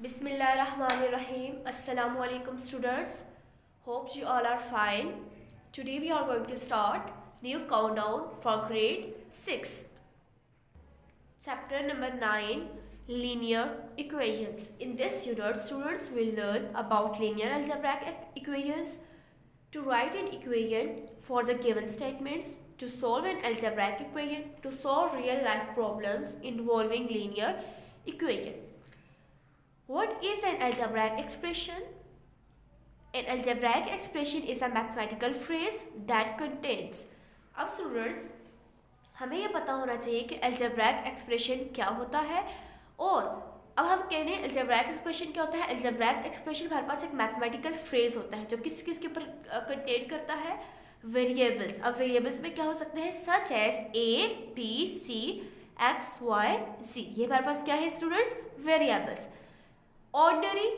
Bismillahirrahmanirrahim. Assalamu alaikum students. Hope you all are fine. Today we are going to start new countdown for grade 6. Chapter number 9, linear equations. In this unit, students will learn about linear algebraic equations, to write an equation for the given statements, to solve an algebraic equation, to solve real life problems involving linear equation. What is an algebraic expression? An algebraic expression is a mathematical phrase that contains. अब students हमें ये पता होना चाहिए कि algebraic expression क्या होता है, और अब हम कह रहे हैं algebraic expression क्या होता है. algebraic expression हमारे पास एक mathematical phrase होता है जो किस किस के ऊपर कंटेन करता है, वेरिएबल्स. अब वेरिएबल्स में क्या हो सकते हैं, such as A, B, C, X, Y, Z. ये हमारे पास क्या है स्टूडेंट्स, वेरिएबल्स. ऑर्डिनरी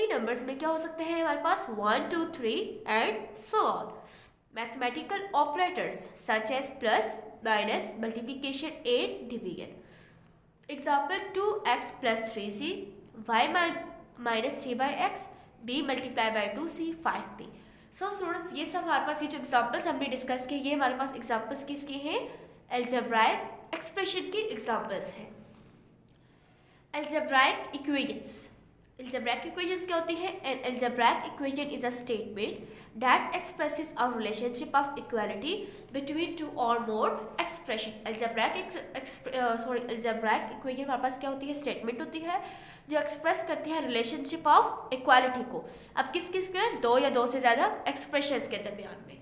नंबर्स में क्या हो सकते हैं हमारे पास 1, 2, 3 and so on. Mathematical operators such as plus, minus, multiplication and division. Example 2x + 3c, y - 3/x, b × 2c, 5b. So students ये सब हमारे पास, ये जो एग्जाम्पल्स हमने डिस्कस किए, ये हमारे पास एग्जाम्पल्स किसके हैं, अलजेब्राइक एक्सप्रेशन की एग्जाम्पल्स हैं. Algebraic equations. Algebraic equations क्या होती है? An algebraic equation is a statement that expresses a relationship of equality between two or more expression. Algebraic equation हमारे पास क्या होती है, स्टेटमेंट होती है जो एक्सप्रेस करती है रिलेशनशिप ऑफ इक्वालिटी को. अब किस किस के, दो या दो से ज़्यादा एक्सप्रेशंस के दरमियान में.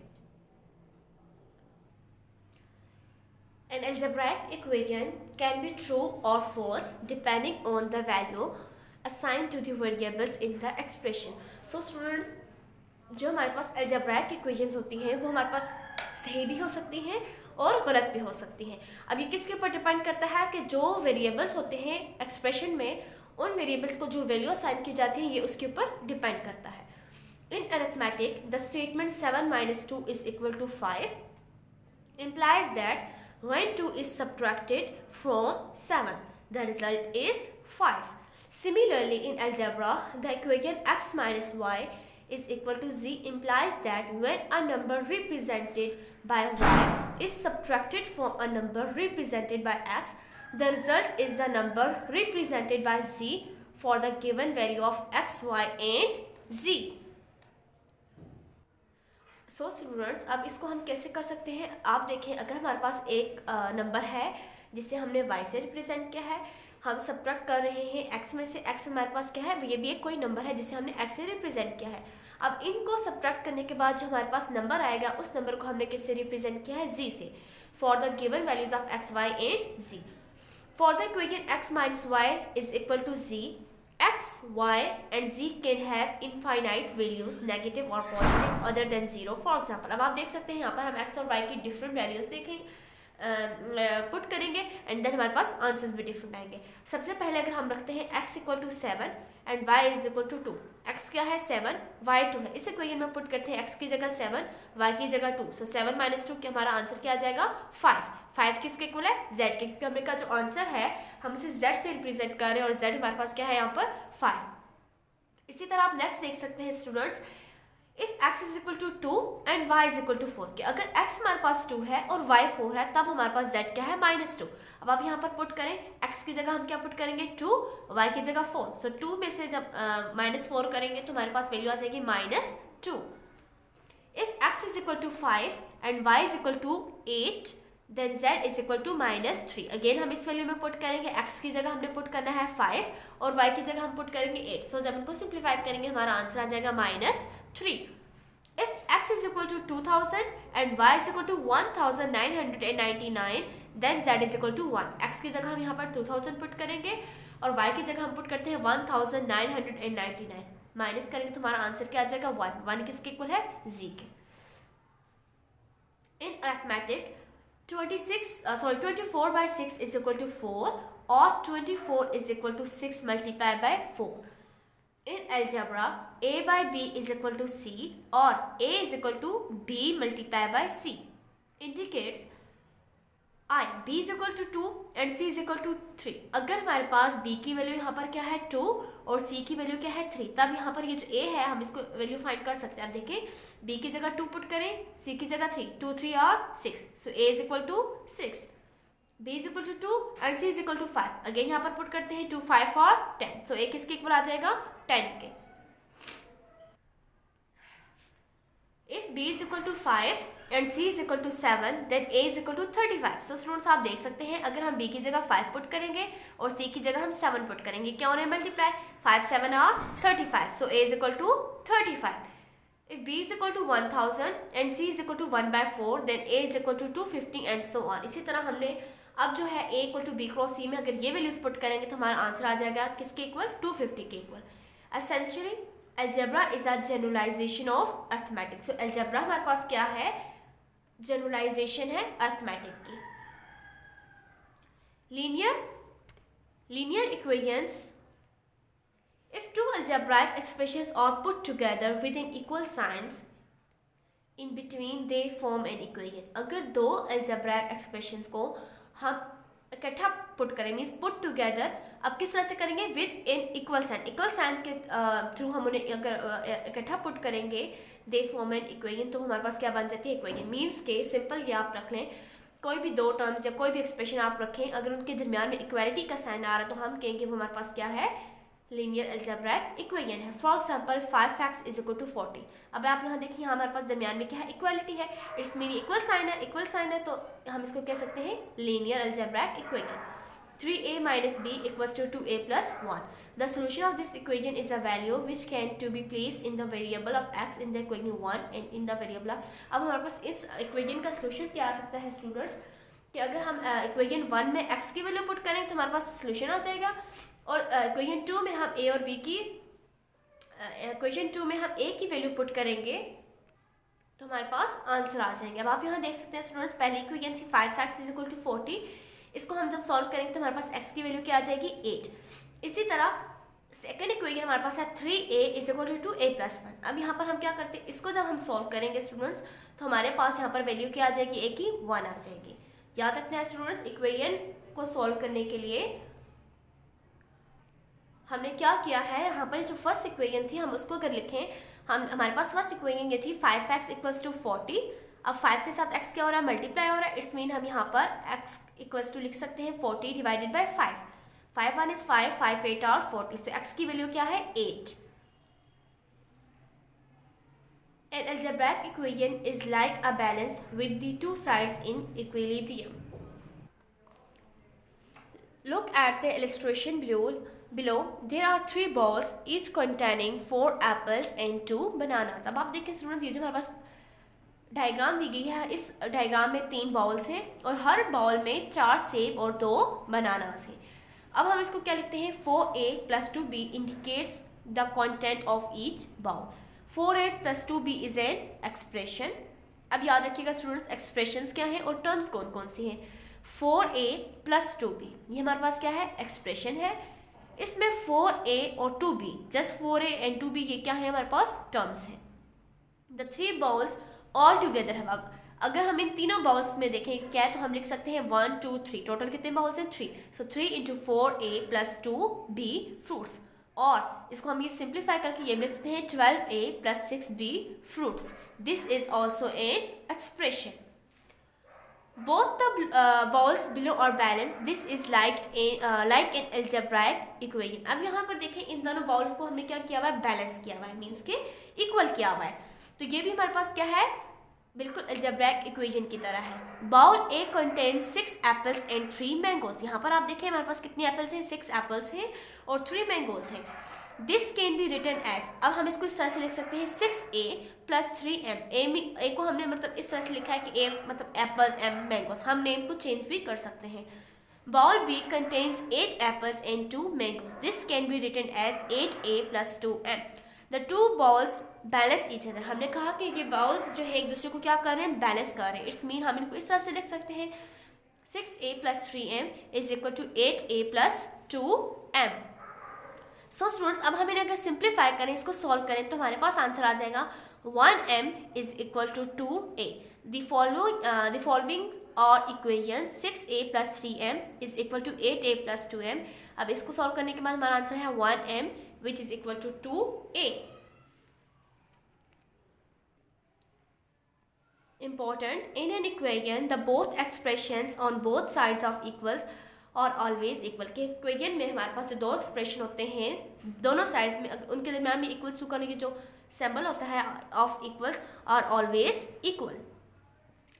An algebraic equation can be true or false depending on the value assigned to the variables in the expression. So students, जो हमारे पास algebraic equations होती हैं वो हमारे पास सही भी हो सकती हैं और गलत भी हो सकती हैं. अब ये किसके ऊपर डिपेंड करता है कि जो वेरिएबल्स होते हैं एक्सप्रेशन में, उन वेरिएबल्स को जो वैल्यू असाइन की जाती है ये उसके ऊपर डिपेंड करता है. In arithmetic, the statement 7 - 2 = 5 implies that when 2 is subtracted from 7, the result is 5. Similarly, in algebra, the equation x minus y is equal to z implies that when a number represented by y is subtracted from a number represented by x, the result is the number represented by z for the given value of x, y and z. So students, अब इसको हम कैसे कर सकते हैं. आप देखें, अगर हमारे पास एक नंबर है जिसे हमने y से रिप्रेजेंट किया है, हम सब्ट्रैक्ट कर रहे हैं x में से. x हमारे पास क्या है, ये भी एक कोई नंबर है जिसे हमने x से रिप्रेजेंट किया है. अब इनको सब्ट्रैक्ट करने के बाद जो हमारे पास नंबर आएगा, उस नंबर को हमने किससे रिप्रेजेंट किया है, z से. For the given values of x, y and z. For the equation x - y = z, x, y and z can have infinite values, negative or positive other than 0. For example, अब आप देख सकते हैं यहाँ पर हम x और y की डिफरेंट वैल्यूज देखें, पुट करेंगे एंड देन हमारे पास आंसर्स भी डिफरेंट आएंगे. सबसे पहले अगर हम रखते हैं x = 7 एंड y = 2. x क्या है 7, y 2 है. इस इक्वेशन में पुट करते हैं x की जगह 7, y की जगह 2. सो 7 - 2 क्या हमारा आंसर क्या आ जाएगा, 5. 5 किसके इक्वल है, z के, क्योंकि हमने का जो आंसर है हम इसे z से रिप्रेजेंट कर रहे हैं और z हमारे पास क्या है यहाँ पर 5. इसी तरह आप नेक्स्ट देख सकते हैं students, if x = 2 and y = 4, कि अगर x हमारे पास 2 है और y 4 है, तब हमारे पास z क्या है, -2. अब आप यहाँ पर पुट करें, x की जगह हम क्या पुट करेंगे 2, y की जगह 4. सो 2 में से जब -4 करेंगे तो हमारे पास वैल्यू आ जाएगी -2. If x = 5 and y = 8, then z = -3. Again हम इस वैल्यू में पुट करेंगे, x की जगह हमने पुट करना है 5 और y की जगह हम पुट करेंगे 8. सो जब इनको सिंप्लीफाई करेंगे हमारा आंसर आ जाएगा -3. If x = 2000 and y = 1999, then z = 1. x की जगह हम यहाँ पर 2000 पुट करेंगे और y की जगह हम पुट करते हैं 1999. माइनस करेंगे तो हमारा आंसर क्या आ जाएगा, 1. 1 किसके इक्वल है, z के. इन arithmetic 24/6 = 4 or 24 = 6 × 4. In algebra, a/b = c or a = b × c indicates आई b is equal to 2 and c is equal to 3। अगर हमारे पास b की वैल्यू यहाँ पर क्या है 2 और c की वैल्यू क्या है 3, तब यहाँ पर ये जो a है हम इसको वैल्यू फाइंड कर सकते हैं। अब देखिए b की जगह 2 पुट करें, c की जगह 3, 2 3 और 6, so a is equal to 6, b is equal to 2 and c is equal to 5। Again यहाँ पर पुट करते हैं 2 5 और 10, सो a किसके इक्वल आ जाएगा 10 के। If b is equal to 5 and c is equal to 7, then a is equal to 35. So students आप देख सकते हैं अगर हम b की जगह 5 पुट करेंगे और c की जगह हम 7 पुट करेंगे, क्या होने मल्टीप्लाई 5 7 और 35, so a is equal to 35. If b is equal to 1000 and c is equal to 1/4, then a is equal to 250 and so on. इसी तरह हमने अब जो है a equal to b cross c में अगर ये वैल्यूज पुट करेंगे तो हमारा आंसर आ जाएगा किसके इक्वल 250 के equal. Essentially algebra is a generalization of arithmetic. So algebra हमारे पास क्या है, जनरलाइजेशन है अर्थमेटिक की। Linear equations, if two algebraic expressions are put together with an equal signs in between they form an equation। अगर दो algebraic expressions को हम इकट्ठा पुट करें, मीन्स पुट टुगेदर। अब किस तरह से करेंगे, विद इन इक्वल साइन के थ्रू हम उन्हें अगर इकट्ठा पुट करेंगे दे फॉर्म एन इक्वेशन, तो हमारे पास क्या बन जाती है इक्वेशन। मीन्स के सिंपल ये आप रख लें, कोई भी दो टर्म्स या कोई भी एक्सप्रेशन आप रखें, अगर उनके दरमियान में इक्वालिटी का साइन आ रहा है तो हम कहेंगे वो हमारे पास क्या है, लीनियर अलजेब्राइक इक्वेशन है। For example 5x is equal to 40। अब आप यहाँ देखिए यहाँ हमारे पास दरमियान में क्या है, इक्वालिटी है, इट्स मीन इक्वल साइन है, तो हम इसको कह सकते हैं linear algebraic equation. 3a minus b equals to 2a plus 1. The solution of this equation is a value which can to be placed in the variable of x in the equation 1 and in the variable of। अब हमारे पास इस equation का solution क्या आ सकता है students, कि अगर हम इक्वेशन 1 में x की वैल्यू पुट करें तो हमारे पास सोल्यूशन आ जाएगा, और इक्वेशन 2 में हम a और b की इक्वेशन 2 में हम a की वैल्यू पुट करेंगे तो हमारे पास आंसर आ जाएंगे। अब आप यहाँ देख सकते हैं स्टूडेंट्स, पहली इक्वेशन थी 5x इज इक्वल टू 40, इसको हम जब सॉल्व करेंगे तो हमारे पास x की वैल्यू क्या आ जाएगी 8। इसी तरह सेकंड इक्वेशन हमारे पास है 3a is equal to 2a plus 1। अब यहाँ पर हम क्या करते हैं, इसको जब हम सॉल्व करेंगे स्टूडेंट्स तो हमारे पास यहाँ पर वैल्यू क्या आ जाएगी, a की 1 आ जाएगी। याद रखना है स्टूडेंट्स, इक्वेशन को सॉल्व करने के लिए हमने क्या किया है, यहाँ पर जो फर्स्ट इक्वेशन थी हम उसको अगर लिखें, हमारे पास फर्स्ट इक्वेशन ये थी 5x इक्वल्स टू 40। अब 5 के साथ x क्या हो रहा है, मल्टीप्लाई हो रहा है, इट्स मीन हम यहाँ पर x इक्वल्स टू लिख सकते हैं 40 डिवाइडेड बाय 5। 5 1 इज 5, 5 8 और 40, सो x की वैल्यू क्या है 8। An algebraic equation is like a balance with the two sides in equilibrium. Look at the illustration below. There are 3 balls each containing 4 apples and 2 bananas. अब आप देखिए students, ये जो हमारे पास डायग्राम दी गई है, इस डायग्राम में 3 बाउल्स हैं और हर बाउल में 4 सेब और 2 बनानास हैं। अब हम इसको क्या लिखते हैं, 4a plus 2b indicates the content of each bowl. 4a plus 2b is an expression. अब याद रखिएगा स्टूडेंट्स, एक्सप्रेशंस क्या हैं और टर्म्स कौन कौन सी हैं। 4a plus 2b ये हमारे पास क्या है, एक्सप्रेशन है। इसमें 4a और 2b, just 4a and 2b ये क्या है हमारे पास, टर्म्स हैं। द 3 बाउल्स ऑल टुगेदर है। अब अगर हम इन तीनों बाउल्स में देखें क्या है तो हम लिख सकते हैं 1 2 3, टोटल कितने बाउल्स हैं 3, सो 3 into 4a plus 2b fruits, और इसको हम ये सिंप्लीफाई करके ये लिख सकते हैं 12a plus 6b fruits. This is also an expression. Both the balls below are balanced. This is like an algebraic equation. अब यहाँ पर देखें इन दोनों बाउल्स को हमने क्या किया हुआ है, बैलेंस किया हुआ है, मीन्स के इक्वल किया हुआ है, तो ये भी हमारे पास क्या है, बिल्कुल अलजेब्राइक इक्वेशन की तरह है। Bowl A contains 6 apples and 3 mangoes. यहाँ पर आप देखें हमारे पास कितने एप्पल्स हैं, 6 एप्पल्स हैं और 3 मैंगोज हैं। This can be written as, अब हम इसको इस तरह से लिख सकते हैं 6a प्लस 3m। ए को हमने मतलब इस तरह से लिखा है कि a मतलब एप्पल्स, m मैंगोज, हम नेम को चेंज भी कर सकते हैं। Bowl b contains 8 apples and 2 mangoes. This can be written as 8a plus 2m। The 2 bowls balance each other. हमने कहा कि ये बाउल्स जो है एक दूसरे को क्या कर रहे हैं, बैलेंस कर रहे हैं। इट्स मीन हम इनको इस तरह से लिख सकते हैं 6a plus 3m is equal to 8a plus 2m। So students, अब हम इन्हें अगर सिंप्लीफाई करें, इसको सॉल्व करें तो हमारे पास आंसर आ जाएगा 1m is equal to 2a। The following और equation 6a + 3m is equal to 8a + 2m। अब इसको सॉल्व करने के बाद हमारा आंसर है 1m which is equal to 2a। Important, in an equation the both expressions on both sides of equals और always equal के इक्वेशन में हमारे पास जो दो एक्सप्रेशन होते हैं दोनों साइड्स में उनके दरमियान में इक्वल्स टू करने की जो सिंबल होता है of equals are always equal.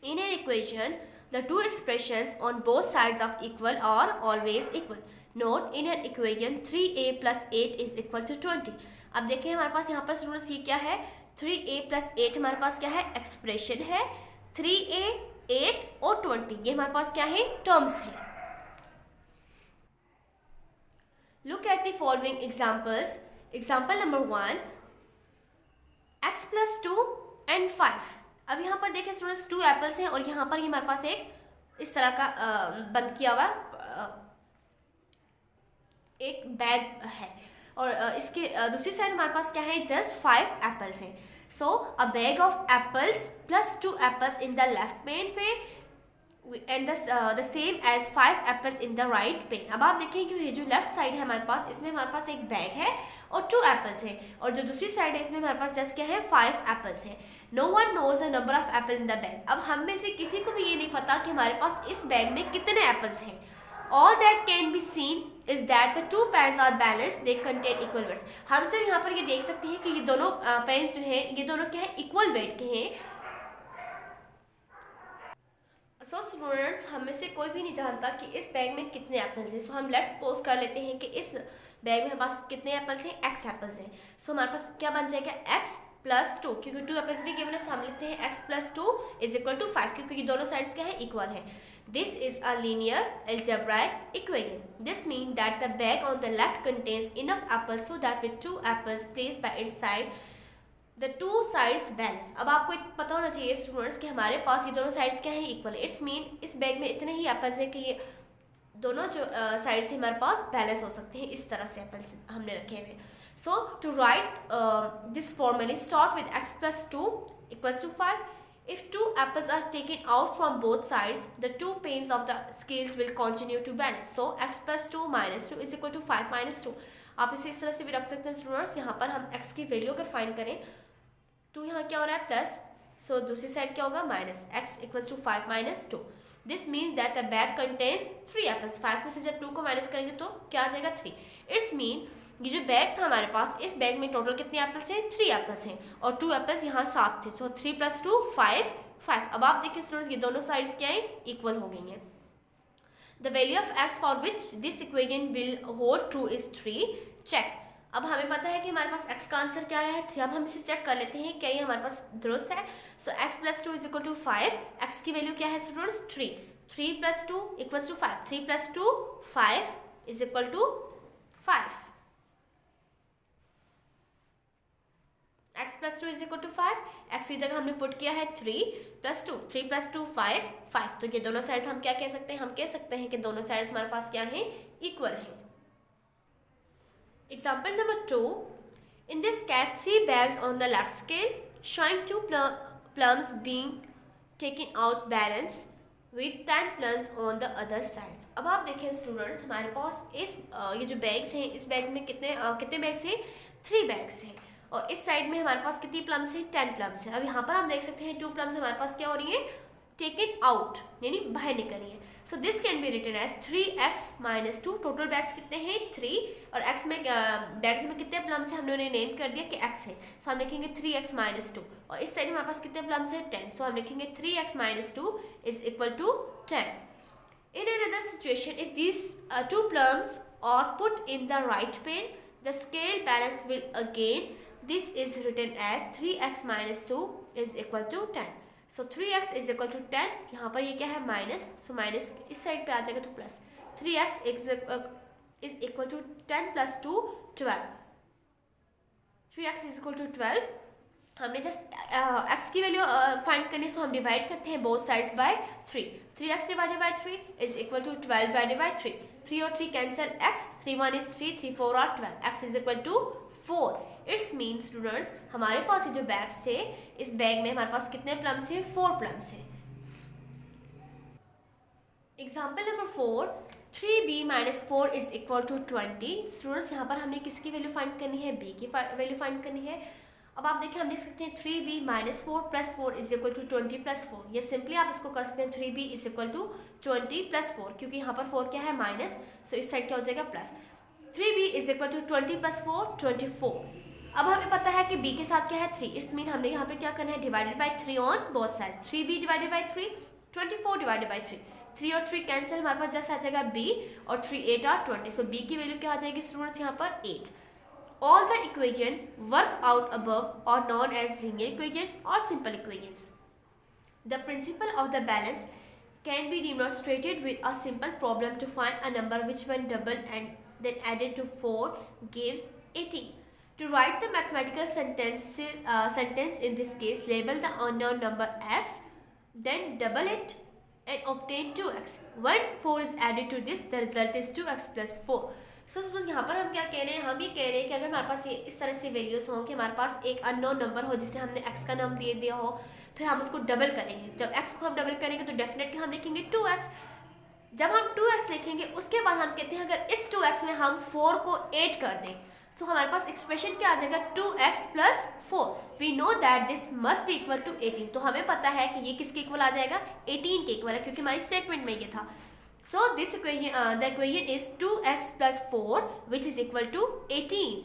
In an equation the two expressions on both sides of equal are always equal. Note, in an equation 3a + 8 is equal to 20। अब देखिए हमारे पास यहाँ पर स्टूडेंट्स ये क्या है, 3a + 8 हमारे पास क्या है, एक्सप्रेशन है। 3a, 8 और 20 ये हमारे पास क्या है, टर्म्स है। Look at the following examples. Example number 1, x + 2 and 5। अब यहाँ पर देखें स्टूडेंट्स 2 एप्पल्स हैं और यहाँ पर ये हमारे पास एक इस तरह का बंद किया हुआ एक बैग है और इसके दूसरी साइड हमारे पास क्या है, जस्ट 5 एप्पल्स हैं। So a bag of apples + 2 apples in the left pan पे and the same as 5 apples in the right pan. अब आप देखें कि ये जो लेफ्ट साइड है हमारे पास, इसमें हमारे पास एक बैग है और 2 एप्पल्स हैं और जो दूसरी साइड है इसमें हमारे पास जस्ट क्या है, 5 एप्पल्स हैं। No one knows the number of apple in the bag. अब हम में से किसी को भी ये नहीं पता कि हमारे पास इस बैग में कितने एप्पल्स हैं। All that can be seen is that the two pens are balanced, they contain equal weights। हम सिर्फ यहाँ पर ये देख सकते हैं कि ये दोनों पेन्स जो है ये दोनों क्या है, इक्वल वेट के हैं। सो स्टूडेंट्स, हम में से कोई भी नहीं जानता कि इस बैग में कितने एप्पल्स हैं। सो हम लेट्स सपोज कर लेते हैं कि इस बैग में हमारे पास कितने एप्पल्स हैं, x एप्पल्स हैं। सो हमारे पास क्या बन जाएगा, x + 2, क्योंकि 2 एप्पल्स भी गिवन है सो हम लिखते हैं x + 2 = 5, क्योंकि ये दोनों साइड्स क्या है, इक्वल है। This is a linear algebraic equation. This means that the bag on the left contains enough apples so that with 2 apples placed by its side, the two sides balance। अब आपको पता होना चाहिए students कि हमारे पास ये दोनों साइड्स क्या है, इक्वल है। इट्स मीन इस बैग में इतने ही एप्पल्स हैं कि ये दोनों जो साइड्स हमारे पास बैलेंस हो सकते हैं। इस तरह से एप्पल्स हमने रखे हुए। So to write this formula, start with x + 2 = 5। If 2 apples are taken out from both sides, the 2 panes of the scales will continue to balance. So x + 2 - 2 is equal to 5 - 2। आप इसे इस तरह से भी रख सकते हैं स्टूडेंट्स। यहाँ पर हम x की वैल्यू अगर फाइंड करें, 2 यहाँ क्या हो रहा है प्लस, सो दूसरी साइड क्या होगा minus, x = 5 - 2। This means that the bag contains 3 apples. 5 में से जब 2 को माइनस करेंगे तो क्या आ जाएगा, 3। इट्स मीन ये जो बैग था हमारे पास, इस बैग में टोटल कितने एप्पल्स हैं, 3 एप्पल्स हैं और 2 एप्पल्स यहाँ साथ थे। सो 3 + 2 5 5। अब आप देखिए स्टूडेंट्स ये दोनों साइड्स क्या है, इक्वल हो गई हैं। The value of x for which this equation will hold true is 3। Check. अब हमें पता है कि हमारे पास x का आंसर क्या है, 3। अब हम इसे चेक कर लेते हैं क्या ये हमारे पास दुरुस्त है। सो x + 2 = 5। x की वैल्यू क्या है स्टूडेंट्स, 3। 3 + 2 = 5। 3 + 2 5 = 5। x + 2 = 5। x की जगह हमने पुट किया है 3 + 2। 3 + 2 5 5। तो ये दोनों साइड्स हम क्या कह सकते हैं, हम कह सकते हैं कि दोनों साइड्स हमारे पास क्या हैं, इक्वल हैं। Example number 2, in this case 3 bags on the left scale showing 2 plums being taken out balance with 10 plums on the other sides। अब आप देखें स्टूडेंट्स हमारे पास इस ये जो बैग्स हैं, इस बैग में कितने बैग्स हैं, 3 बैग्स हैं और इस साइड में हमारे पास कितनी प्लम्स हैं, 10 प्लम्स हैं। अब यहाँ पर हम देख सकते हैं 2 प्लम्स हमारे पास क्या हो रही है, टेकन आउट यानी बाहर निकल रही है। So this can be written as 3x - 2। Total bags कितने हैं, 3 और x में बैग्स में कितने प्लम्स हैं हमने उन्हें नेम कर दिया कि x है। सो हम लिखेंगे 3x - 2 और इस साइड में हमारे पास कितने प्लम्स हैं, 10। सो हम लिखेंगे 3x - 2 = 10। In another situation, if these 2 plums are put in the right pane, the scale balance will again this is written as 3x - 2 = 10। So 3x = 10। यहाँ पर ये क्या है माइनस, सो माइनस इस साइड पे आ जाएगा तो प्लस। 3x = 10 + 2 12। 3x = 12। हमने जस्ट x की वैल्यू फाइंड करनी, सो हम डिवाइड करते हैं बोथ साइड्स बाय 3। 3x / 3 = 12 / 3। 3 और 3 cancel, x 3 × 1 = 3, 3 × 4 = 12, x = 4। It's mean students हमारे पास ये जो बैग्स थे, इस बैग में हमारे पास कितने प्लम्स हैं, 4 प्लम्स हैं। Example number 4, 3b minus 4 is equal to 20। Students यहाँ पर हमने किसकी वैल्यू फाइंड करनी है, b की वैल्यू फाइंड करनी है। अब आप देखिए हम लिख सकते हैं 3b minus 4 plus 4 is equal to 20 plus 4। ये सिंपली आप इसको कर सकते हैं 3b is equal to 20 plus 4, क्योंकि यहाँ पर 4 क्या है माइनस, सो इस साइड क्या हो जाएगा plus. 3b is equal to 20 plus 4 24। अब हमें पता है कि b के साथ क्या है 3, इस मीन हमने यहाँ पे क्या करना है divided by 3 on both sides. 3b divided by 3, 24 divided by 3, 3 और 3 कैंसिल, हमारे पास जस्ट आ जाएगा b और 3 8 आर 20। सो b की वैल्यू क्या आ जाएगी स्टूडेंट्स यहाँ पर 8। All the equation worked out above are known as linear equations or simple equations. The principle of the balance can be demonstrated with a simple problem to find a number which when doubled and then added to 4 gives 18. To write the mathematical sentence in this case, label the unknown number x, then double it and obtain 2x. When 4 is added to this, the result is 2x plus 4. सो यहाँ पर हम क्या कह रहे हैं, हम ये कह रहे हैं कि अगर हमारे पास ये इस तरह से वैल्यूज हों कि हमारे पास एक अननोन नंबर हो जिसे हमने x का नाम दे दिया हो, फिर हम उसको डबल करेंगे। जब x को हम डबल करेंगे तो डेफिनेटली हम लिखेंगे 2x। जब हम 2x लिखेंगे उसके बाद हम कहते हैं अगर इस 2x में हम 4 को 8 कर दें तो हमारे पास एक्सप्रेशन क्या आ जाएगा 2x plus 4। We know that this must be equal to 18। तो हमें पता है कि ये किसके इक्वल आ जाएगा 18 के इक्वल है, क्योंकि हमारी स्टेटमेंट में ये था। So this equation, the equation is 2x plus 4 which is equal to 18.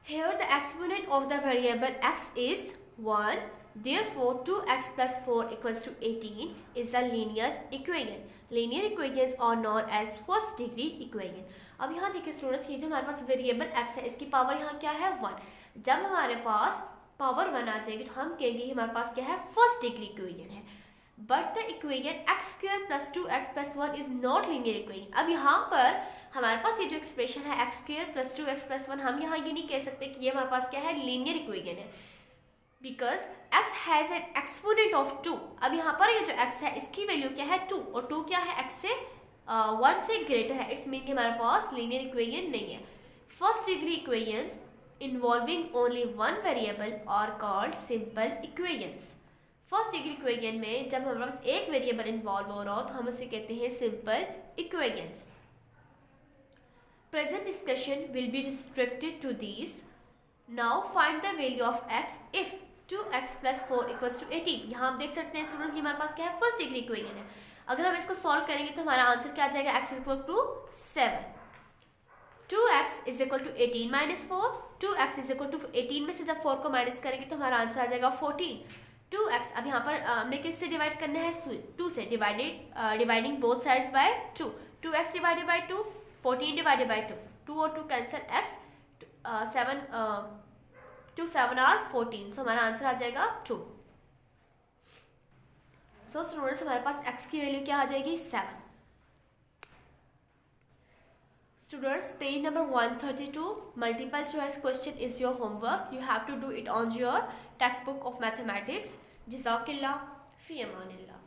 Here the exponent of the variable x is 1. Therefore 2x plus 4 equals to 18 is a linear equation. Linear equations are known as first degree equation. अब यहाँ देखिए students, ये जो हमारे पास variable x है इसकी power यहाँ क्या है 1। जब हमारे पास पावर 1 आ जाएगी तो हम कहेंगे हमारे पास क्या है फर्स्ट डिग्री इक्वेशन है। But the equation x square plus 2x plus 1 is not linear equation. अब यहाँ पर हमारे पास ये जो एक्सप्रेशन है x square plus 2x plus 1, हम यहाँ ये नहीं कह सकते कि ये हमारे पास क्या है लीनियर इक्वेशन है, because x has an exponent of 2। अब यहाँ पर ये जो x है इसकी वैल्यू क्या है 2, और 2 क्या है x से 1 से ग्रेटर है। इट्स मीन कि हमारे पास लीनियर इक्वेशन नहीं है। First degree equations involving only one variable are called simple equations. First degree equation में जब हमारे पास एक वेरिएबल इन्वॉल्व हो रहा हो तो हम उसे कहते हैं simple equations. Present discussion will be restricted to these. Now find the value of x if 2x plus 4 equals to 18। यहाँ आप देख सकते हैं स्टूडेंट्स हमारे पास क्या है फर्स्ट डिग्री इक्वेशन है। अगर हम इसको सॉल्व करेंगे तो हमारा आंसर क्या आ जाएगा x equal to 7। 2x is equal to 18 minus 4। 2x is equal to 18 में से जब 4 को माइनस करेंगे तो हमारा आंसर आ जाएगा 14। 2x, अब यहाँ पर हमने किससे डिवाइड करना है 2 से, dividing both sides by 2। 2x divided by 2, 14 divided by 2, 2 और 2 कैंसिल, x 7 2 7 आर 14। सो हमारा आंसर आ जाएगा 2। सो स्टूडेंट्स हमारे पास x की वैल्यू क्या आ जाएगी 7। Students, page number 132, multiple choice question is your homework. You have to do it on your textbook of mathematics. Jazakallah, fi amanillah.